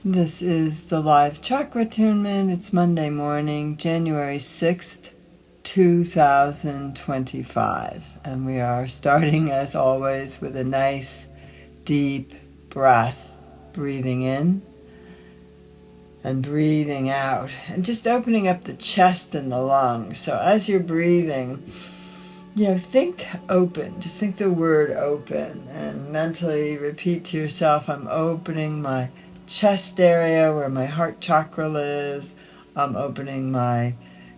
This is the live Chakra Attunement. It's Monday morning, January 6th, 2025. And we are starting, as always, with a nice, deep breath. Breathing in and breathing out. And just opening up the chest and the lungs. So as you're breathing, think open. Just think the word open. And mentally repeat to yourself, I'm opening my chest area where my heart chakra lives. I'm opening my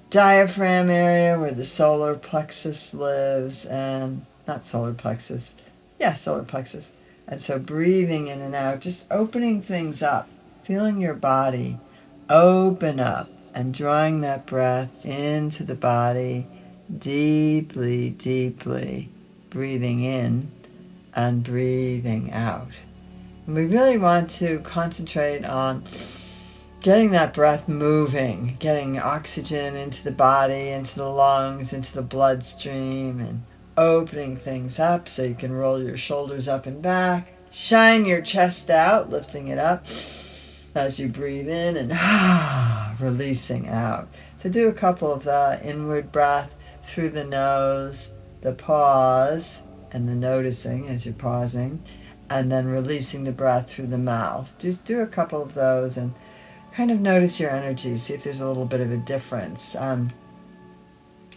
diaphragm area where the solar plexus lives, and not solar plexus, solar plexus. And so breathing in and out, just opening things up, feeling your body open up and drawing that breath into the body deeply, deeply, breathing in and breathing out. And we really want to concentrate on getting that breath moving, getting oxygen into the body, into the lungs, into the bloodstream, and opening things up so you can roll your shoulders up and back, shine your chest out, lifting it up as you breathe in and releasing out. So do a couple of the inward breath through the nose, the pause, and the noticing as you're pausing, and then releasing the breath through the mouth. Just do a couple of those and kind of notice your energy, see if there's a little bit of a difference. And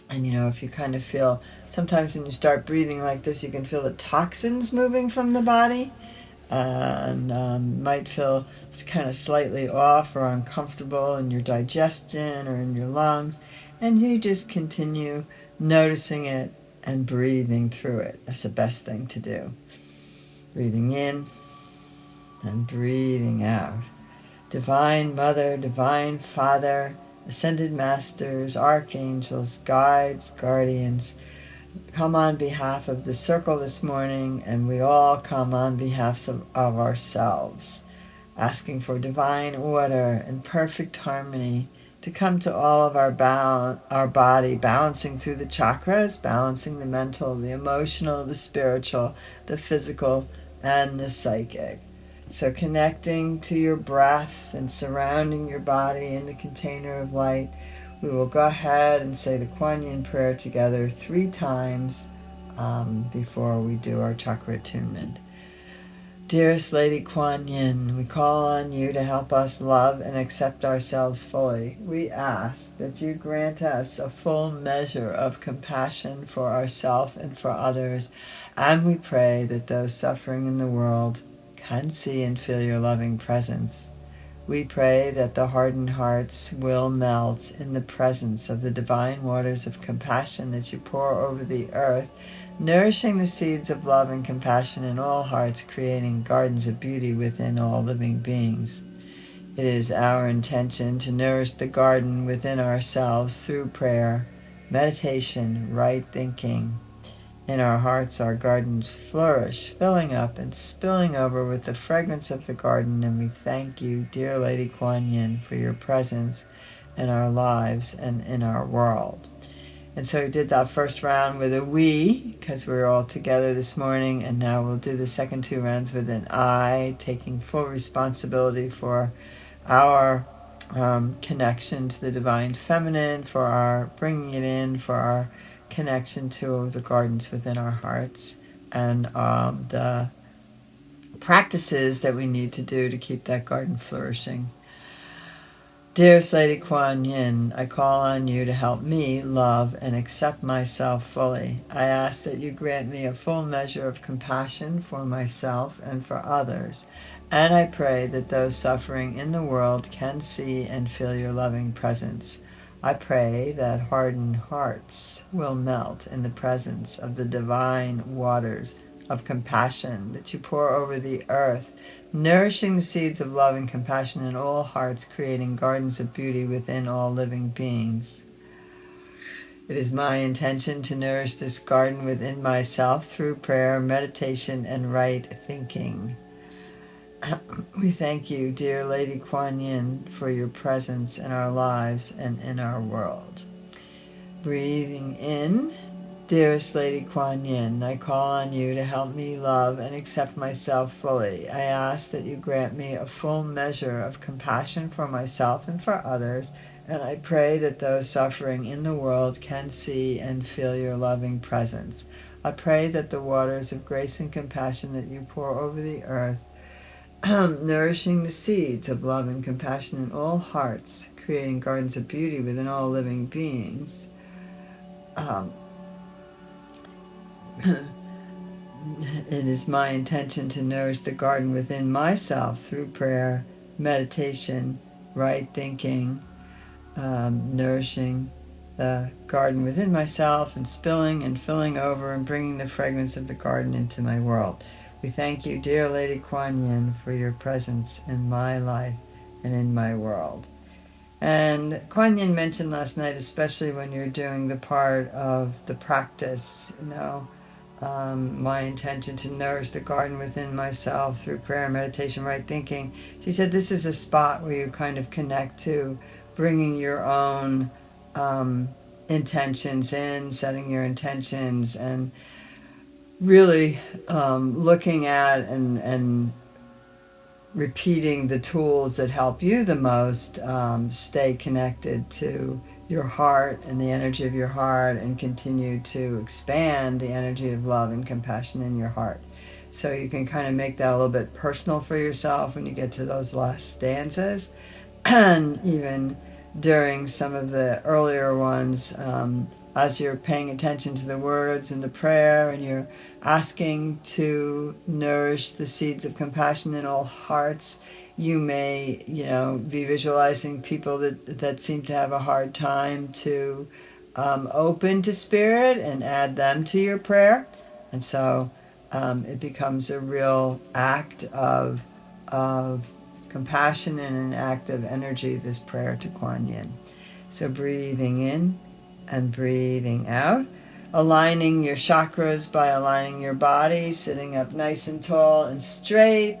if you kind of feel, sometimes when you start breathing like this, you can feel the toxins moving from the body, and might feel it's kind of slightly off or uncomfortable in your digestion or in your lungs, and you just continue noticing it and breathing through it. That's the best thing to do. Breathing in and breathing out. Divine Mother, Divine Father, Ascended Masters, Archangels, Guides, Guardians, come on behalf of the circle this morning, and we all come on behalf of ourselves, asking for divine order and perfect harmony to come to all of our body, balancing through the chakras, balancing the mental, the emotional, the spiritual, the physical, and the psychic. So connecting to your breath and surrounding your body in the container of light, we will go ahead and say the Kuan Yin prayer together 3 times before we do our chakra attunement. Dearest Lady Kuan Yin, we call on you to help us love and accept ourselves fully. We ask that you grant us a full measure of compassion for ourselves and for others, and we pray that those suffering in the world can see and feel your loving presence. We pray that the hardened hearts will melt in the presence of the divine waters of compassion that you pour over the earth, nourishing the seeds of love and compassion in all hearts, creating gardens of beauty within all living beings. It is our intention to nourish the garden within ourselves through prayer, meditation, right thinking. In our hearts, our gardens flourish, filling up and spilling over with the fragrance of the garden, and we thank you, dear Lady Kuan Yin, for your presence in our lives and in our world. And so we did that first round with a we, because we were all together this morning, and now we'll do the second 2 rounds with an I, taking full responsibility for our connection to the Divine Feminine, for our bringing it in, for our connection to the gardens within our hearts, and the practices that we need to do to keep that garden flourishing. Dearest Lady Kuan Yin, I call on you to help me love and accept myself fully. I ask that you grant me a full measure of compassion for myself and for others, and I pray that those suffering in the world can see and feel your loving presence. I pray that hardened hearts will melt in the presence of the divine waters of compassion that you pour over the earth, nourishing the seeds of love and compassion in all hearts, creating gardens of beauty within all living beings. It is my intention to nourish this garden within myself through prayer, meditation, and right thinking. We thank you, dear Lady Kuan Yin, for your presence in our lives and in our world. Breathing in Dearest Lady Kuan Yin, I call on you to help me love and accept myself fully. I ask that you grant me a full measure of compassion for myself and for others, and I pray that those suffering in the world can see and feel your loving presence. I pray that the waters of grace and compassion that you pour over the earth, nourishing the seeds of love and compassion in all hearts, creating gardens of beauty within all living beings, it is my intention to nourish the garden within myself through prayer, meditation, right thinking, nourishing the garden within myself and spilling and filling over and bringing the fragrance of the garden into my world. We thank you, dear Lady Kuan Yin, for your presence in my life and in my world. And Kuan Yin mentioned last night, especially when you're doing the part of the practice, my intention to nourish the garden within myself through prayer, meditation, right thinking. She said this is a spot where you kind of connect to bringing your own intentions in, setting your intentions, and really looking at and repeating the tools that help you the most stay connected to your heart and the energy of your heart, and continue to expand the energy of love and compassion in your heart. So you can kind of make that a little bit personal for yourself when you get to those last stanzas. And even during some of the earlier ones, as you're paying attention to the words in the prayer and you're asking to nourish the seeds of compassion in all hearts, you may, be visualizing people that seem to have a hard time to open to spirit, and add them to your prayer. And so it becomes a real act of compassion and an act of energy, this prayer to Kuan Yin. So breathing in and breathing out, aligning your chakras by aligning your body, sitting up nice and tall and straight,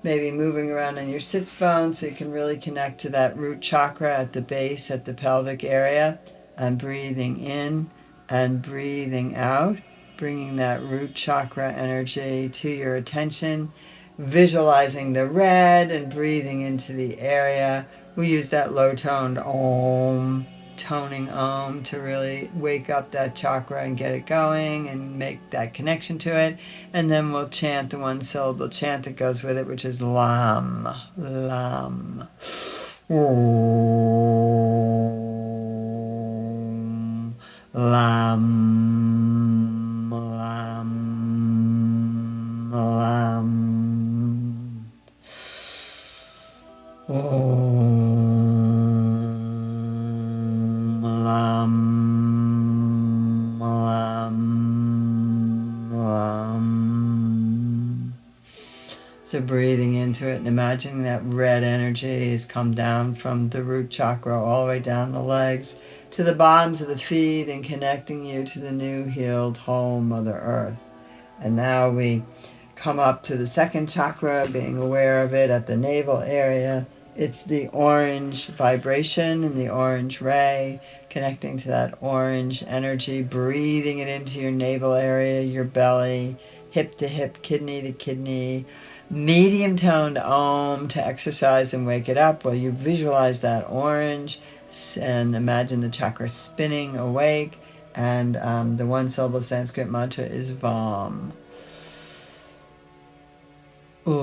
maybe moving around on your sits bones so you can really connect to that root chakra at the base, at the pelvic area, and breathing in and breathing out, bringing that root chakra energy to your attention, visualizing the red and breathing into the area. We use that low-toned Om, toning Om, to really wake up that chakra and get it going and make that connection to it. And then we'll chant the one-syllable chant that goes with it, which is Lam, Lam, Om, Lam, Lam, Lam, Om, Lam, Lam, Lam. So breathing into it and imagining that red energy has come down from the root chakra all the way down the legs to the bottoms of the feet, and connecting you to the new healed whole Mother Earth. And now we come up to the second chakra, being aware of it at the navel area. It's the orange vibration and the orange ray, connecting to that orange energy, breathing it into your navel area, your belly, hip to hip, kidney to kidney. Medium toned Om to exercise and wake it up while you visualize that orange and imagine the chakra spinning awake. And the one syllable Sanskrit mantra is Vam. Om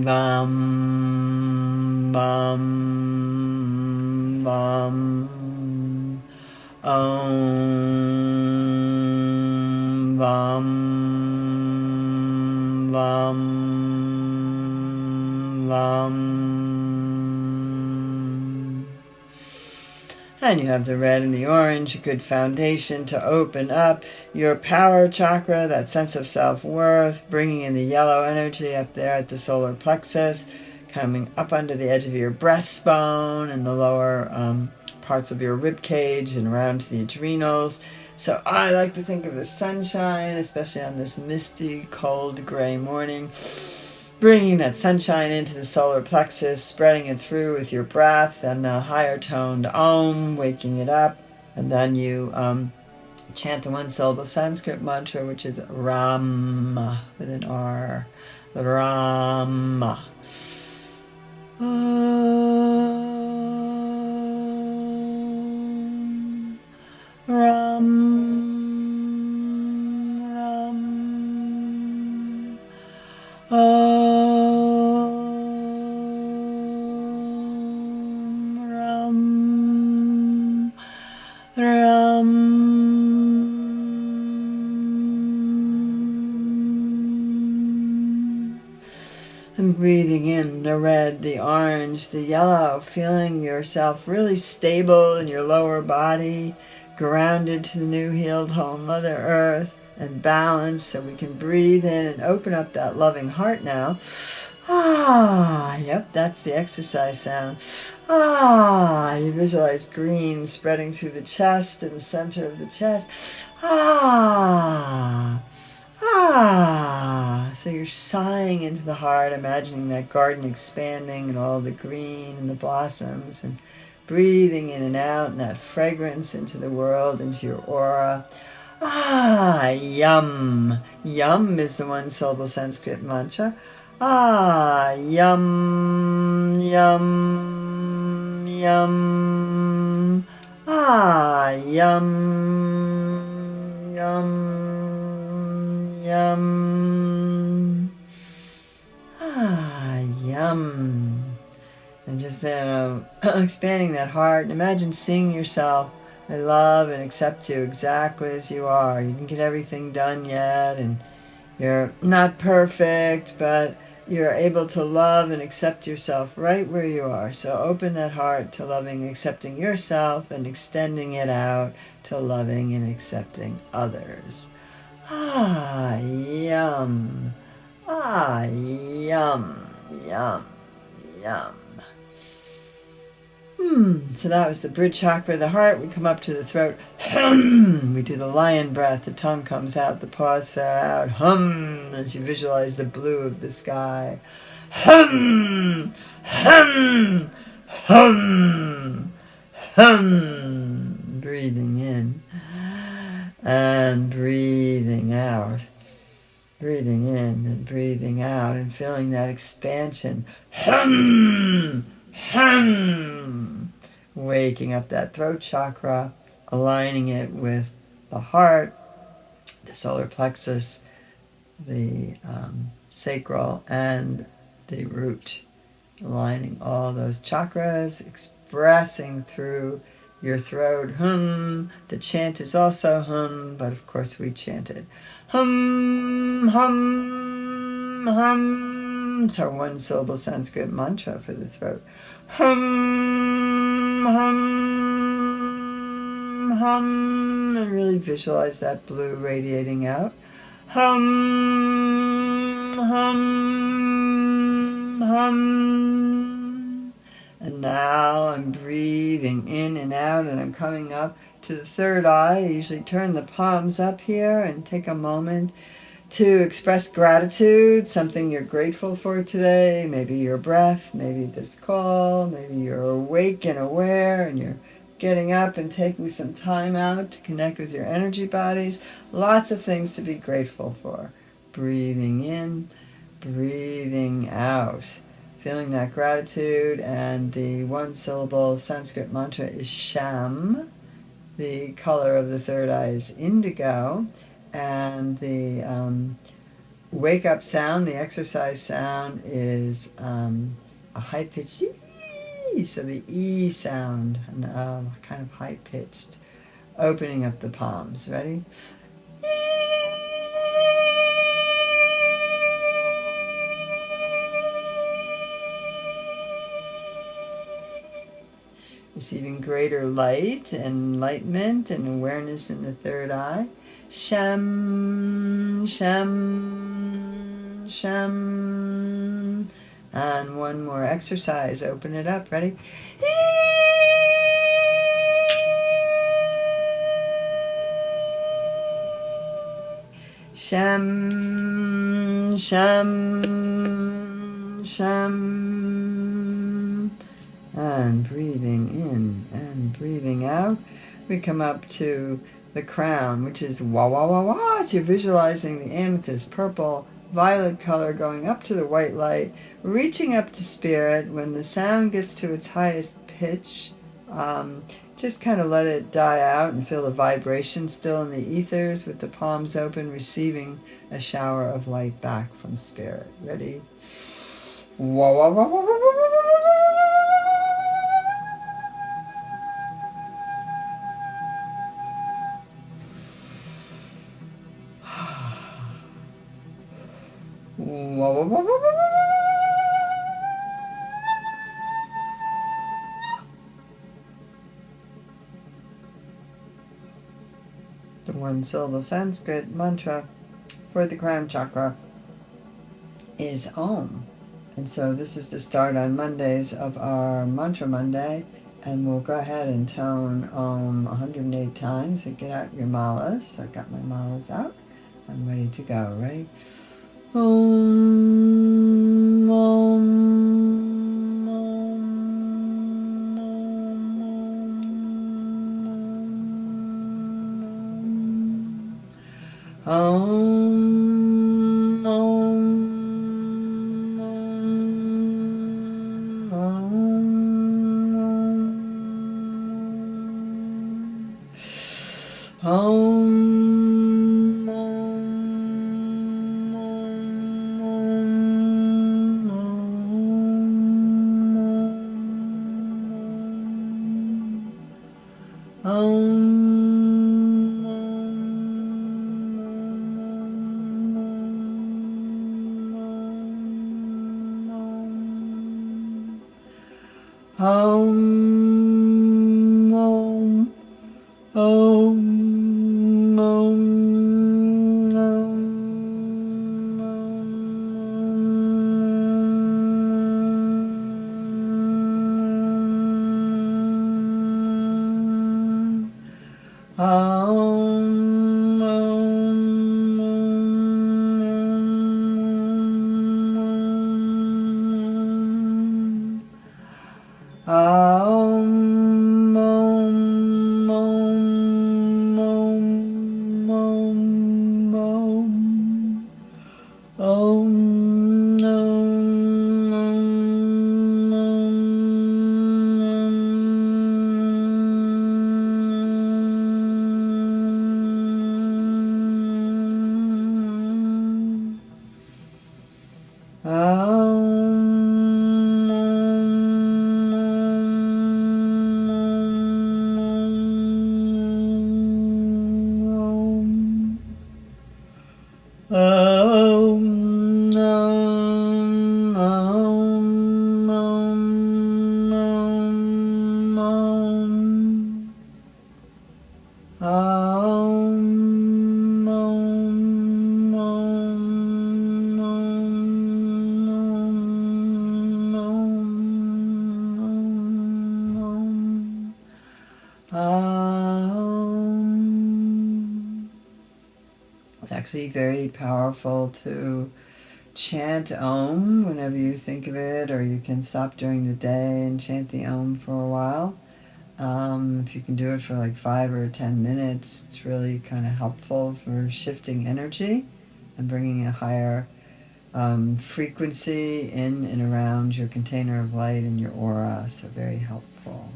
Vam Vam Vam Om Vam Vam Vam. And you have the red and the orange, a good foundation to open up your power chakra, that sense of self-worth, bringing in the yellow energy up there at the solar plexus, coming up under the edge of your breastbone and the lower parts of your rib cage and around to the adrenals. So I like to think of the sunshine, especially on this misty, cold, gray morning, bringing that sunshine into the solar plexus, spreading it through with your breath, and the higher toned Om, waking it up, And then you chant the one-syllable Sanskrit mantra, which is Ram, with an R. Ram. Ram. And breathing in the red, the orange, the yellow, feeling yourself really stable in your lower body, grounded to the new healed home, Mother Earth, and balanced, so we can breathe in and open up that loving heart now. Yep, that's the exercise sound. You visualize green spreading through the chest, in the center of the chest. So you're sighing into the heart, imagining that garden expanding and all the green and the blossoms, and breathing in and out, and that fragrance into the world, into your aura. Yum. Yum is the one-syllable Sanskrit mantra. Yum, yum, yum. Yum, yum, yum. Yum. And just then expanding that heart, and imagine seeing yourself. I love and accept you exactly as you are. You didn't get everything done yet, and you're not perfect, but you're able to love and accept yourself right where you are. So open that heart to loving and accepting yourself, and extending it out to loving and accepting others. Yum. Yum, yum, yum. So that was the bridge chakra, the heart. We come up to the throat. We do the lion breath. The tongue comes out, the paws fall out. As you visualize the blue of the sky. Hum, hum, hum, hum. Breathing in and breathing out. Breathing in and breathing out, and feeling that expansion. Hum, hum. Waking up that throat chakra, aligning it with the heart, the solar plexus, the sacral, and the root. Aligning all those chakras, expressing through your throat. Hum. The chant is also hum, but of course we chant it. Hum, hum, hum. It's our one-syllable Sanskrit mantra for the throat. Hum, hum, hum. And really visualize that blue radiating out. Hum, hum, hum. And now I'm breathing in and out, and I'm coming up to the third eye. I usually turn the palms up here and take a moment to express gratitude, something you're grateful for today. Maybe your breath, maybe this call, maybe you're awake and aware, and you're getting up and taking some time out to connect with your energy bodies. Lots of things to be grateful for. Breathing in, breathing out. Feeling that gratitude, and the one-syllable Sanskrit mantra is Sham. The color of the third eye is indigo, and the wake-up sound, the exercise sound, is a high-pitched E, so the E sound, and kind of high-pitched, opening up the palms. Ready? Receiving greater light and enlightenment and awareness in the third eye. Sham, sham, sham. And one more exercise. Open it up. Ready? Sham, sham, sham. And breathing in and breathing out. we come up to the crown, which is wah, wah, wah, wah. So you're visualizing the amethyst, purple, violet color going up to the white light, reaching up to spirit. When the sound gets to its highest pitch, just kind of let it die out and feel the vibration still in the ethers with the palms open, receiving a shower of light back from spirit. Ready? Wah, wah, wah, wah, wah, wah, wah, wah, wah, wah, wah, wah. The one-syllable Sanskrit mantra for the crown chakra is Om. And so this is the start on Mondays of our Mantra Monday. And we'll go ahead and tone Om 108 times. So get out your malas. So I got my malas out. I'm ready to go. Ready? Om, Om, Om, Om, Om, Om, It's actually very powerful to chant Om whenever you think of it, or you can stop during the day and chant the Om for a while. If you can do it for like 5 or 10 minutes, it's really kind of helpful for shifting energy and bringing a higher frequency in and around your container of light and your aura, so very helpful.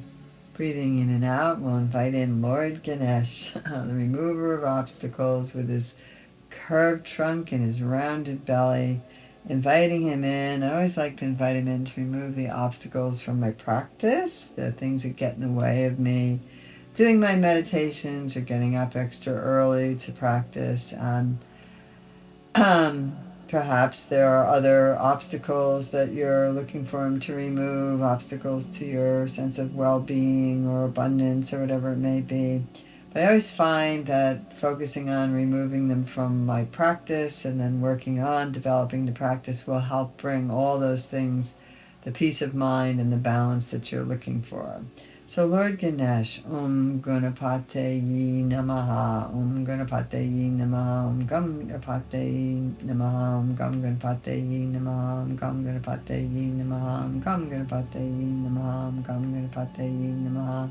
Breathing in and out, we'll invite in Lord Ganesh, the remover of obstacles, with his curved trunk and his rounded belly, inviting him in. I always like to invite him in to remove the obstacles from my practice, the things that get in the way of me doing my meditations or getting up extra early to practice. Perhaps there are other obstacles that you're looking for him to remove, obstacles to your sense of well-being or abundance or whatever it may be. But I always find that focusing on removing them from my practice and then working on developing the practice will help bring all those things, the peace of mind and the balance that you're looking for. So Lord Ganesh, Om Ganapataye Namaha, Om Ganapataye Namaha, Om Gam Ganapataye Namaha, Om Gam Ganapataye Namaha, Om Gam Ganapataye Namaha, Om Gam Ganapataye Namaha, Om Gam Ganapataye Namaha.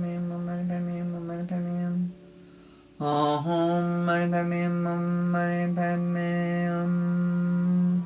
Om Mani Padme Hum.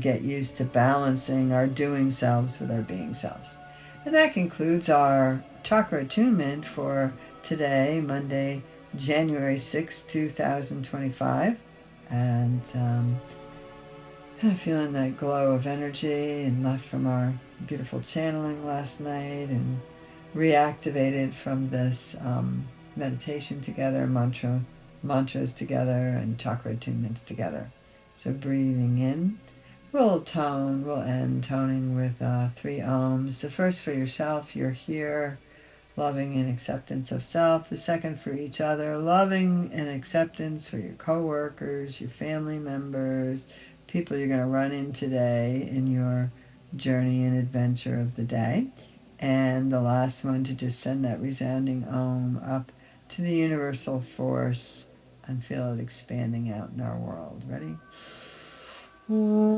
get used to balancing our doing selves with our being selves. And that concludes our Chakra Attunement for today, Monday, January 6, 2025. And kind of feeling that glow of energy and left from our beautiful channeling last night and reactivated from this meditation together, mantras together, and chakra attunements together. So breathing in, we'll end toning with 3 ohms. The first for yourself, you're here, loving and acceptance of self. The second for each other, loving and acceptance for your coworkers, your family members, people you're going to run in today in your journey and adventure of the day. And the last one, to just send that resounding Om up to the universal force and feel it expanding out in our world. Ready? Om.